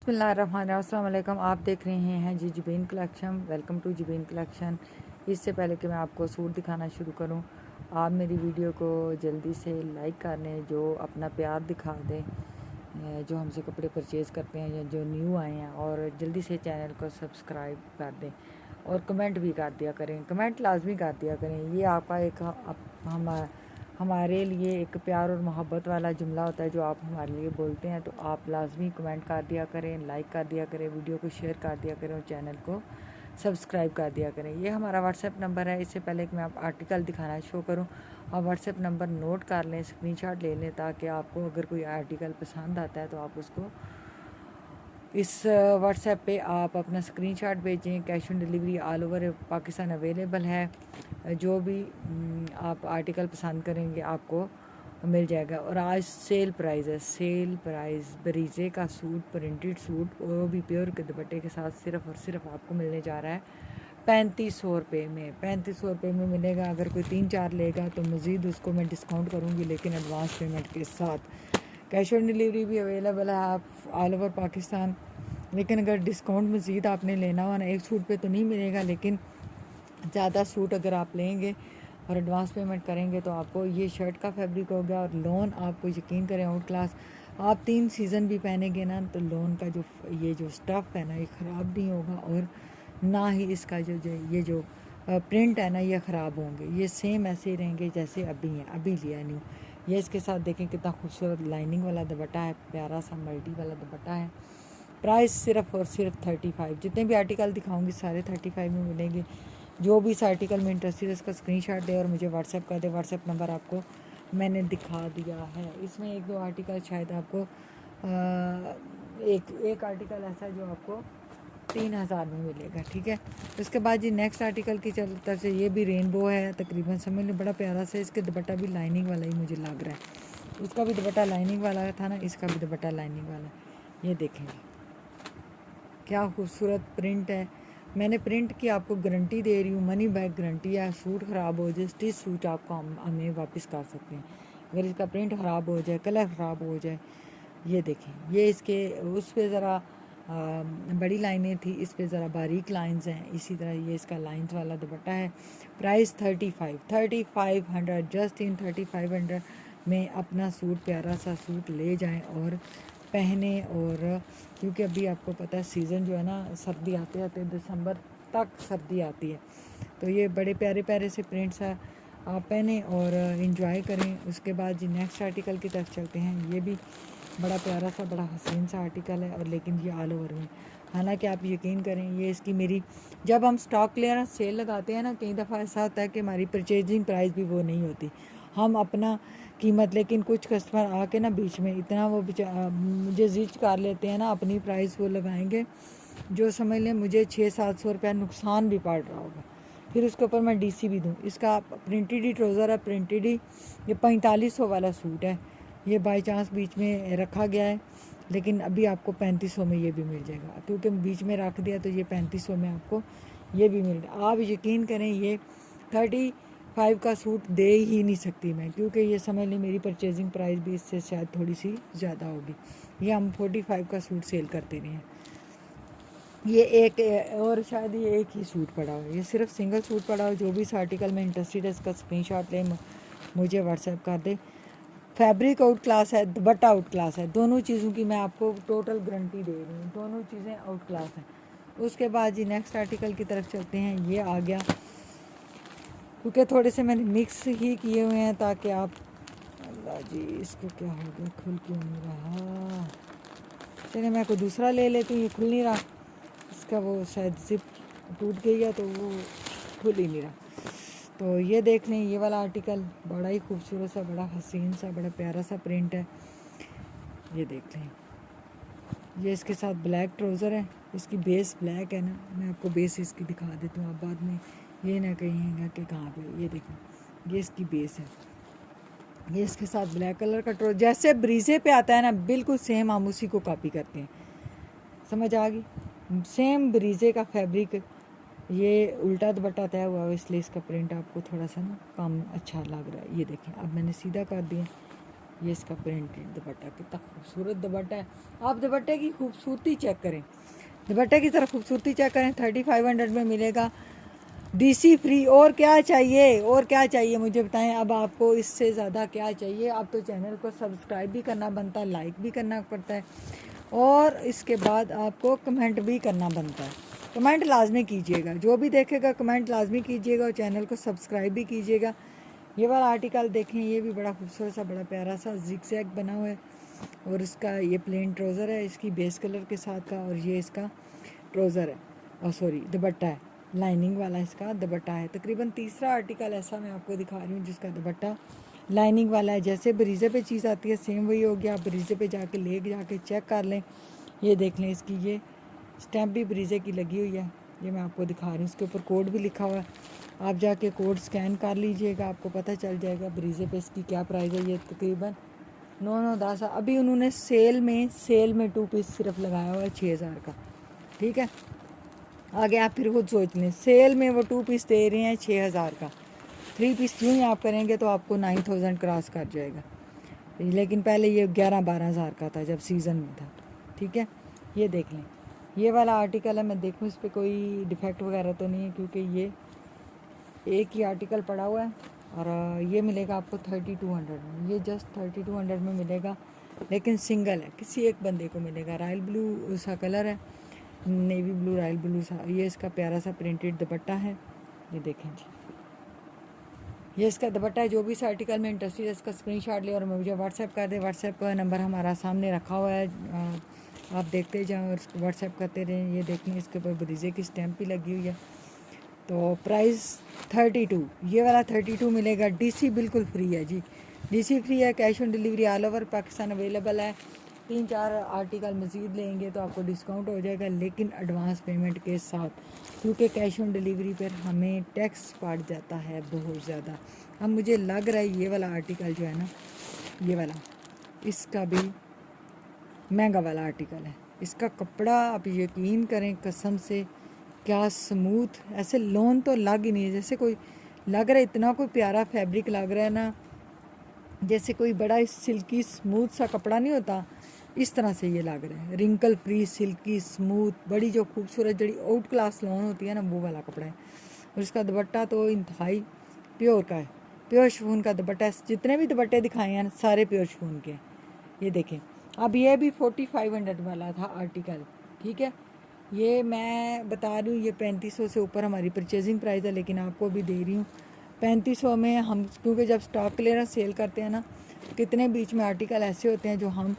अस्सलाम वालेकुम। आप देख रहे हैं जी Zubeen collection. Welcome to Zubeen collection. इससे पहले कि मैं आपको सूट दिखाना शुरू करूं, आप मेरी वीडियो को जल्दी से लाइक कर लें, जो अपना प्यार दिखा दें, जो हमसे कपड़े परचेज़ करते हैं या जो न्यू आए हैं, और जल्दी से चैनल को सब्सक्राइब कर दें और कमेंट भी कर दिया करें। कमेंट लाजमी कर दिया करें। ये आपका एक हमारे लिए एक प्यार और मोहब्बत वाला जुमला होता है जो आप हमारे लिए बोलते हैं। तो आप लाजमी कमेंट कर दिया करें, लाइक कर दिया करें, वीडियो को शेयर कर दिया करें और चैनल को सब्सक्राइब कर दिया करें। ये हमारा व्हाट्सएप नंबर है। इससे पहले कि मैं आप आर्टिकल दिखाना शो करूं, आप व्हाट्सएप नंबर नोट कर लें, स्क्रीनशॉट ले लें, ताकि आपको अगर कोई आर्टिकल पसंद आता है तो आप उसको इस व्हाट्सएप पे आप अपना स्क्रीनशॉट भेजें। Cash on delivery all over Pakistan available है। जो भी आप आर्टिकल पसंद करेंगे आपको मिल जाएगा। और आज सेल प्राइस है, सेल प्राइस बरीजे का सूट, प्रिंटेड सूट, वो भी प्योर के दुपट्टे के साथ सिर्फ़ और सिर्फ आपको मिलने जा रहा है 3500 रुपये में। 3500 रुपये में मिलेगा। अगर कोई 3-4 लेगा तो मज़ीद उसको मैं डिस्काउंट करूँगी, लेकिन एडवांस पेमेंट के साथ। कैश ऑन डिलीवरी भी अवेलेबल है आप ऑल ओवर पाकिस्तान। लेकिन अगर डिस्काउंट मज़ीद आपने लेना हो ना, एक सूट पे तो नहीं मिलेगा, लेकिन ज़्यादा सूट अगर आप लेंगे और एडवांस पेमेंट करेंगे तो आपको ये शर्ट का फैब्रिक हो गया। और लोन आपको यकीन करें आउट क्लास, आप 3 सीज़न भी पहनेंगे ना तो लोन का जो स्टफ़ है ना, ये ख़राब नहीं होगा। और ना ही इसका ये जो प्रिंट है ना, ये ख़राब होंगे। ये सेम ऐसे ही रहेंगे जैसे अभी हैं, अभी लिया नहीं। ये इसके साथ देखें कितना खूबसूरत लाइनिंग वाला दुपट्टा है, प्यारा सा मल्टी वाला दुपट्टा है। प्राइस सिर्फ़ और सिर्फ 35। जितने भी आर्टिकल दिखाऊंगी सारे 35 में मिलेंगे। जो भी इस आर्टिकल में इंटरेस्टेड है इसका स्क्रीनशॉट दे और मुझे व्हाट्सएप कर दे। व्हाट्सएप नंबर आपको मैंने दिखा दिया है। इसमें 1-2 आर्टिकल शायद आपको एक आर्टिकल ऐसा जो आपको 3000 में मिलेगा, ठीक है। उसके बाद जी नेक्स्ट आर्टिकल की तरफ से ये भी रेनबो है तकरीबन, समझ लो बड़ा प्यारा सा। इसके दुपट्टा भी लाइनिंग वाला ही मुझे लग रहा है। उसका भी दुपट्टा लाइनिंग वाला था ना, इसका भी दुपट्टा लाइनिंग वाला है। ये देखेंगे क्या खूबसूरत प्रिंट है। मैंने प्रिंट की आपको गारंटी दे रही हूँ, मनी बैक गारंटी है। सूट ख़राब हो जाए, स्टिच सूट आपको हमें वापस कर सकते हैं। अगर इसका प्रिंट ख़राब हो जाए, कलर ख़राब हो जाए। ये देखें, ये इसके उस पर ज़रा बड़ी लाइनें थी, इस पे ज़रा बारीक लाइंस हैं। इसी तरह ये इसका लाइंस वाला दुपट्टा है। प्राइस 3500, जस्ट इन 3500 में अपना सूट, प्यारा सा सूट ले जाएं और पहने। और क्योंकि अभी आपको पता है सीज़न जो है ना, सर्दी आते आते दिसंबर तक सर्दी आती है, तो ये बड़े प्यारे प्यारे से प्रिंट्स है, आप पहने और इन्जॉय करें। उसके बाद जी नेक्स्ट आर्टिकल की तरफ चलते हैं। ये भी बड़ा प्यारा सा, बड़ा हसीन सा आर्टिकल है, और लेकिन ये ऑल ओवर में। हालांकि आप यकीन करें, ये इसकी मेरी जब हम स्टॉक क्लियरेंस सेल लगाते हैं ना, कई दफ़ा ऐसा होता है कि हमारी परचेजिंग प्राइस भी वो नहीं होती, हम अपना कीमत, लेकिन कुछ कस्टमर आके ना बीच में इतना वो मुझे जिद कर लेते हैं ना, अपनी प्राइस वो लगाएंगे जो समझ लें मुझे 600-700 रुपया नुकसान भी पड़ रहा होगा। फिर उसके ऊपर मैं डीसी भी दूँ। इसका प्रिंटेड ही ट्राउज़र है, प्रिंटेड ही। ये 4500 वाला सूट है। ये बाई चांस बीच में रखा गया है, लेकिन अभी आपको 3500 में ये भी मिल जाएगा, क्योंकि बीच में रख दिया तो ये 3500 में आपको ये भी मिल जाएगा। आप यकीन करें, ये 35 का सूट दे ही नहीं सकती मैं, क्योंकि ये समझ लें मेरी परचेजिंग प्राइस भी इससे शायद थोड़ी सी ज़्यादा होगी। ये हम 45 का सूट सेल करते रहे हैं। ये एक और शायद ये एक ही सूट पड़ा हो, ये सिर्फ सिंगल सूट पड़ा हो। जो भी इस आर्टिकल में इंटरेस्टेड है इसका स्क्रीनशॉट ले, मुझे व्हाट्सएप कर दे। फैब्रिक आउट क्लास है, दुपट्टा आउट क्लास है, दोनों चीज़ों की मैं आपको टोटल गारंटी दे रही हूँ, दोनों चीज़ें आउट क्लास हैं। उसके बाद जी नेक्स्ट आर्टिकल की तरफ चलते हैं। ये आ गया, क्योंकि थोड़े से मैंने मिक्स ही किए हुए हैं ताकि आप, अल्लाह जी इसको क्या हो गया, खुल क्यों नहीं रहा। चलिए मैं कोई दूसरा ले लेती हूँ, ये खुल नहीं रहा। इसका वो शायद जिप टूट गई है तो वो खुल ही नहीं रहा। तो ये देख लें, ये वाला आर्टिकल बड़ा ही खूबसूरत सा, बड़ा हसीन सा, बड़ा प्यारा सा प्रिंट है। ये देख लें, ये इसके साथ ब्लैक ट्राउज़र है। इसकी बेस ब्लैक है ना, मैं आपको बेस इसकी दिखा देती हूँ, आप बाद में ये ना कहिएगा कि कहाँ पे। ये देखें, ये इसकी बेस है। ये इसके साथ ब्लैक कलर का ट्राउज़र, जैसे ब्रीजे पे आता है ना, बिल्कुल सेम हम उसी को कॉपी करते हैं। समझ आ गई, सेम ब्रीजे का फैब्रिक। ये उल्टा दुपट्टा तय हुआ है, इसलिए इसका प्रिंट आपको थोड़ा सा ना कम अच्छा लग रहा है। ये देखें, अब मैंने सीधा कर दिया, ये इसका प्रिंटेड दुपट्टा, कितना खूबसूरत दुपट्टा है। आप दुपट्टे की खूबसूरती चेक करें, दुपट्टे की तरफ खूबसूरती चेक करें। 3500 में मिलेगा, डीसी फ्री। और क्या चाहिए, और क्या चाहिए मुझे बताएं। अब आपको इससे ज़्यादा क्या चाहिए। आप तो चैनल को सब्सक्राइब भी करना बनता है, लाइक भी करना पड़ता है, और इसके बाद आपको कमेंट भी करना बनता है। कमेंट लाजमी कीजिएगा, जो भी देखेगा कमेंट लाजमी कीजिएगा, और चैनल को सब्सक्राइब भी कीजिएगा। ये वाला आर्टिकल देखें, ये भी बड़ा खूबसूरत सा, बड़ा प्यारा सा जिगजैग बना हुआ है, और इसका ये प्लेन ट्राउज़र है इसकी बेस कलर के साथ का, और ये इसका ट्राउज़र है, और सॉरी दुपट्टा है, लाइनिंग वाला इसका दुपट्टा है। तकरीबन तीसरा आर्टिकल ऐसा मैं आपको दिखा रही हूँ जिसका दुपट्टा लाइनिंग वाला है। जैसे ब्रीज़े पे चीज़ आती है सेम वही हो गया। आप ब्रीज़े पे जाके ले जाके चेक कर लें। ये देख लें, इसकी ये स्टैम्प भी ब्रीज़े की लगी हुई है, ये मैं आपको दिखा रही हूँ। इसके ऊपर कोड भी लिखा हुआ है, आप जाके कोड स्कैन कर लीजिएगा, आपको पता चल जाएगा ब्रीज़े पे इसकी क्या प्राइस है। ये तकरीबन 9-9-10। अभी उन्होंने सेल में 2 पीस सिर्फ लगाया हुआ है 6000 का, ठीक है। आगे आप फिर खुद सोच लें, सेल में वो 2 पीस दे रहे हैं 6000 का। 3 पीस यूँ ही आप करेंगे तो आपको 9000 क्रॉस कर जाएगा। लेकिन पहले ये 11-12 हज़ार का था जब सीज़न में था, ठीक है। ये देख लें, ये वाला आर्टिकल है। मैं देखूँ इस पर कोई डिफेक्ट वगैरह तो नहीं है, क्योंकि ये एक ही आर्टिकल पड़ा हुआ है। और ये मिलेगा आपको 3200 में, ये जस्ट 3200 में मिलेगा, लेकिन सिंगल है, किसी एक बंदे को मिलेगा। रॉयल ब्लू सा कलर है, नेवी ब्लू रॉयल ब्लू सा। ये इसका प्यारा सा प्रिंटेड दुपट्टा है, ये देखें जी, ये इसका दुपट्टा है। जो भी इस आर्टिकल में इंटरेस्टेड है इसका स्क्रीनशॉट ले और मुझे व्हाट्सएप कर दे। व्हाट्सएप का नंबर हमारा सामने रखा हुआ है, आप देखते जाएँ और उसको व्हाट्सएप करते रहें। ये देखें, इसके ऊपर ब्रीज़े की स्टैम्प भी लगी हुई है। तो प्राइस 32, ये वाला 32 मिलेगा। डीसी बिल्कुल फ्री है जी, डीसी फ्री है। Cash on delivery all over Pakistan available है। 3-4 आर्टिकल मज़ीद लेंगे तो आपको डिस्काउंट हो जाएगा, लेकिन एडवांस पेमेंट के साथ, क्योंकि कैश ऑन डिलीवरी पर हमें टैक्स पड़ जाता है बहुत ज़्यादा। अब मुझे लग रहा है ये वाला आर्टिकल जो है ना, ये वाला, इसका भी महंगा वाला आर्टिकल है। इसका कपड़ा आप यकीन करें कसम से, क्या स्मूथ, ऐसे लोन तो लग ही नहीं है, जैसे कोई लग रहा है, इतना कोई प्यारा फैब्रिक लग रहा है ना, जैसे कोई बड़ा सिल्की स्मूथ सा कपड़ा नहीं होता, इस तरह से ये लग रहा है। रिंकल फ्री, सिल्की स्मूथ, बड़ी जो खूबसूरत जड़ी आउट क्लास लोन होती है ना, वो वाला कपड़ा है। और इसका दुपट्टा तो इंतहाई प्योर का है, प्योर शिफॉन का दुपट्टा है। जितने भी दुपट्टे दिखाए हैं सारे प्योर शिफॉन के। ये देखें, अब ये भी 4500 वाला था आर्टिकल, ठीक है। ये मैं बता रही हूँ, ये 3500 से ऊपर हमारी परचेजिंग प्राइस है, लेकिन आपको भी दे रही हूँ 3500 में। हम क्योंकि जब स्टॉक क्लियरेंस सेल करते हैं ना, कितने बीच में आर्टिकल ऐसे होते हैं जो हम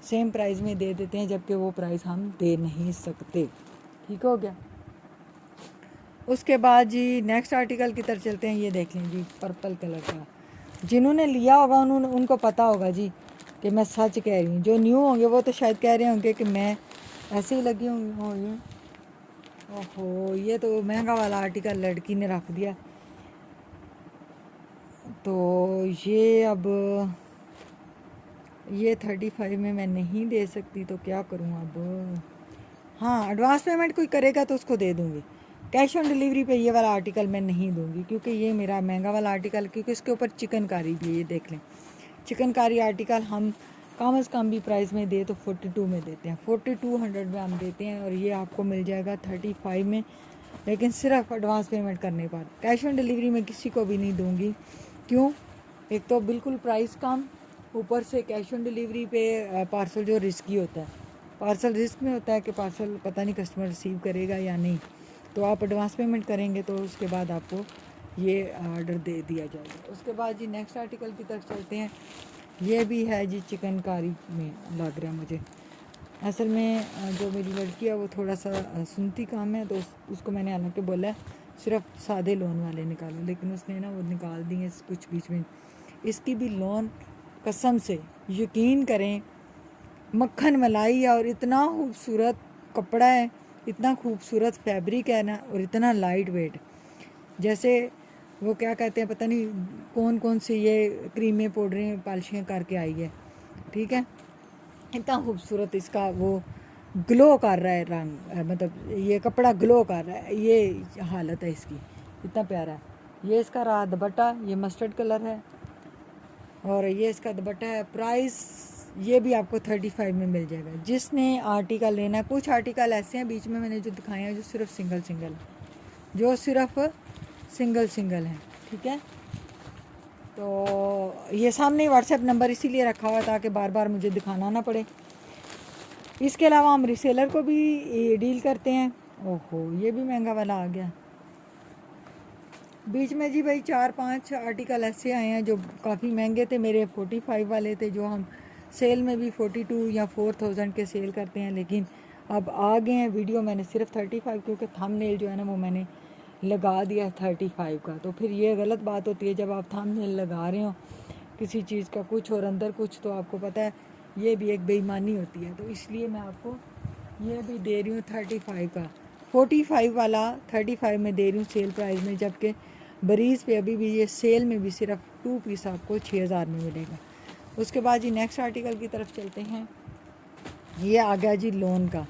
सेम प्राइस में दे देते हैं, जबकि वो प्राइस हम दे नहीं सकते, ठीक हो गया। उसके बाद जी नेक्स्ट आर्टिकल की तरफ चलते हैं। ये देख लें जी, पर्पल कलर का। जिन्होंने लिया होगा उनको पता होगा जी कि मैं सच कह रही हूँ। जो न्यू होंगे वो तो शायद कह रहे होंगे कि मैं ऐसे ही लगी हुई। ओहो, ये तो महंगा वाला आर्टिकल लड़की ने रख दिया। तो ये अब ये 35 में मैं नहीं दे सकती, तो क्या करूँ अब। हाँ, एडवांस पेमेंट कोई करेगा तो उसको दे दूँगी। कैश ऑन डिलीवरी पे ये वाला आर्टिकल मैं नहीं दूँगी, क्योंकि ये मेरा महंगा वाला आर्टिकल, क्योंकि इसके ऊपर चिकनकारी भी है। ये देख लें, चिकनकारी आर्टिकल हम कम अज़ कम भी प्राइस में दे तो 42 में देते हैं, 4200 में हम देते हैं। और ये आपको मिल जाएगा 35 में, लेकिन सिर्फ एडवांस पेमेंट करने पर। कैश ऑन डिलीवरी में किसी को भी नहीं दूंगी। क्यों? एक तो बिल्कुल प्राइस कम, ऊपर से कैश ऑन डिलीवरी पे पार्सल जो रिस्की होता है, पार्सल रिस्क में होता है कि पार्सल पता नहीं कस्टमर रिसीव करेगा या नहीं। तो आप एडवांस पेमेंट करेंगे तो उसके बाद आपको ये ऑर्डर दे दिया जाएगा। उसके बाद जी नेक्स्ट आर्टिकल की तरफ चलते हैं। ये भी है जी चिकनकारी में लग रहा है मुझे। असल में जो मेरी लड़की है वो थोड़ा सा सुनती काम है, तो उसको मैंने हालांकि बोला है सिर्फ सादे लोन वाले निकालो, लेकिन उसने ना वो निकाल दिए कुछ बीच में। इसकी भी लोन कसम से यकीन करें मक्खन मलाई है, और इतना खूबसूरत कपड़ा है, इतना खूबसूरत फैब्रिक है ना, और इतना लाइट वेट। जैसे वो क्या कहते हैं, पता नहीं कौन कौन सी ये क्रीमें पाउडरें पॉलिशें करके आई है, ठीक है। इतना खूबसूरत इसका वो ग्लो कर रहा है रंग, मतलब ये कपड़ा ग्लो कर रहा है, ये हालत है इसकी, इतना प्यारा है। ये इसका रहा दुपट्टा, ये मस्टर्ड कलर है, और ये इसका दुपट्टा है। प्राइस ये भी आपको 35 में मिल जाएगा। जिसने आर्टिकल लेना है, कुछ आर्टिकल ऐसे हैं बीच में मैंने जो दिखाए हैं जो सिर्फ सिंगल सिंगल, जो सिर्फ सिंगल सिंगल हैं, ठीक है। तो ये सामने व्हाट्सएप नंबर इसीलिए रखा हुआ ताकि बार बार मुझे दिखाना ना पड़े। इसके अलावा हम रीसेलर को भी डील करते हैं। ओहो, ये भी महंगा वाला आ गया बीच में जी भाई। 4-5 आर्टिकल ऐसे आए हैं जो काफ़ी महंगे थे, मेरे 45 वाले थे, जो हम सेल में भी 42 या 4000 के सेल करते हैं, लेकिन अब आ गए हैं वीडियो मैंने सिर्फ 35, क्योंकि थंबनेल जो है ना वो मैंने लगा दिया है 35 का। तो फिर ये गलत बात होती है जब आप थंबनेल लगा रहे हो किसी चीज़ का कुछ और अंदर कुछ, तो आपको पता है ये भी एक बेईमानी होती है। तो इसलिए मैं आपको ये भी दे रही हूँ 35 का। 45 वाला 35 में दे रही हूँ सेल प्राइस में, जबकि बरीज़ पे अभी भी ये सेल में भी सिर्फ 2 पीस आपको 6000 में मिलेगा। उसके बाद जी नेक्स्ट आर्टिकल की तरफ चलते हैं। ये आ गया जी लोन का,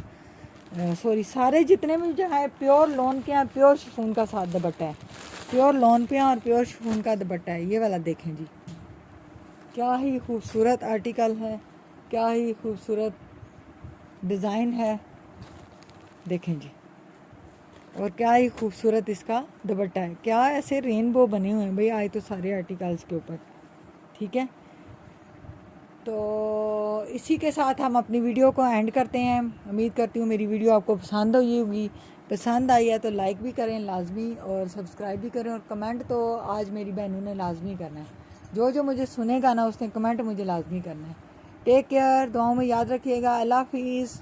सॉरी सारे जितने भी जो है प्योर लोन के हैं, प्योर शिफॉन का साथ दुपट्टा है, प्योर लोन पे हैं और प्योर शिफॉन का दुपट्टा है। ये वाला देखें जी, क्या ही खूबसूरत आर्टिकल है, क्या ही खूबसूरत डिज़ाइन है, देखें जी। और क्या ही खूबसूरत इसका दुपट्टा है। क्या ऐसे रेनबो बने हुए हैं भाई आए तो सारे आर्टिकल्स के ऊपर, ठीक है। तो इसी के साथ हम अपनी वीडियो को एंड करते हैं। उम्मीद करती हूँ मेरी वीडियो आपको पसंद हुई होगी। पसंद आई है तो लाइक भी करें लाजमी, और सब्सक्राइब भी करें, और कमेंट तो आज मेरी बहनों ने लाजमी करना है। जो जो मुझे सुनेगा ना उसने कमेंट मुझे लाजमी करना है। टेक केयर, दुआओं में याद रखिएगा। अल्लाह हाफिज़।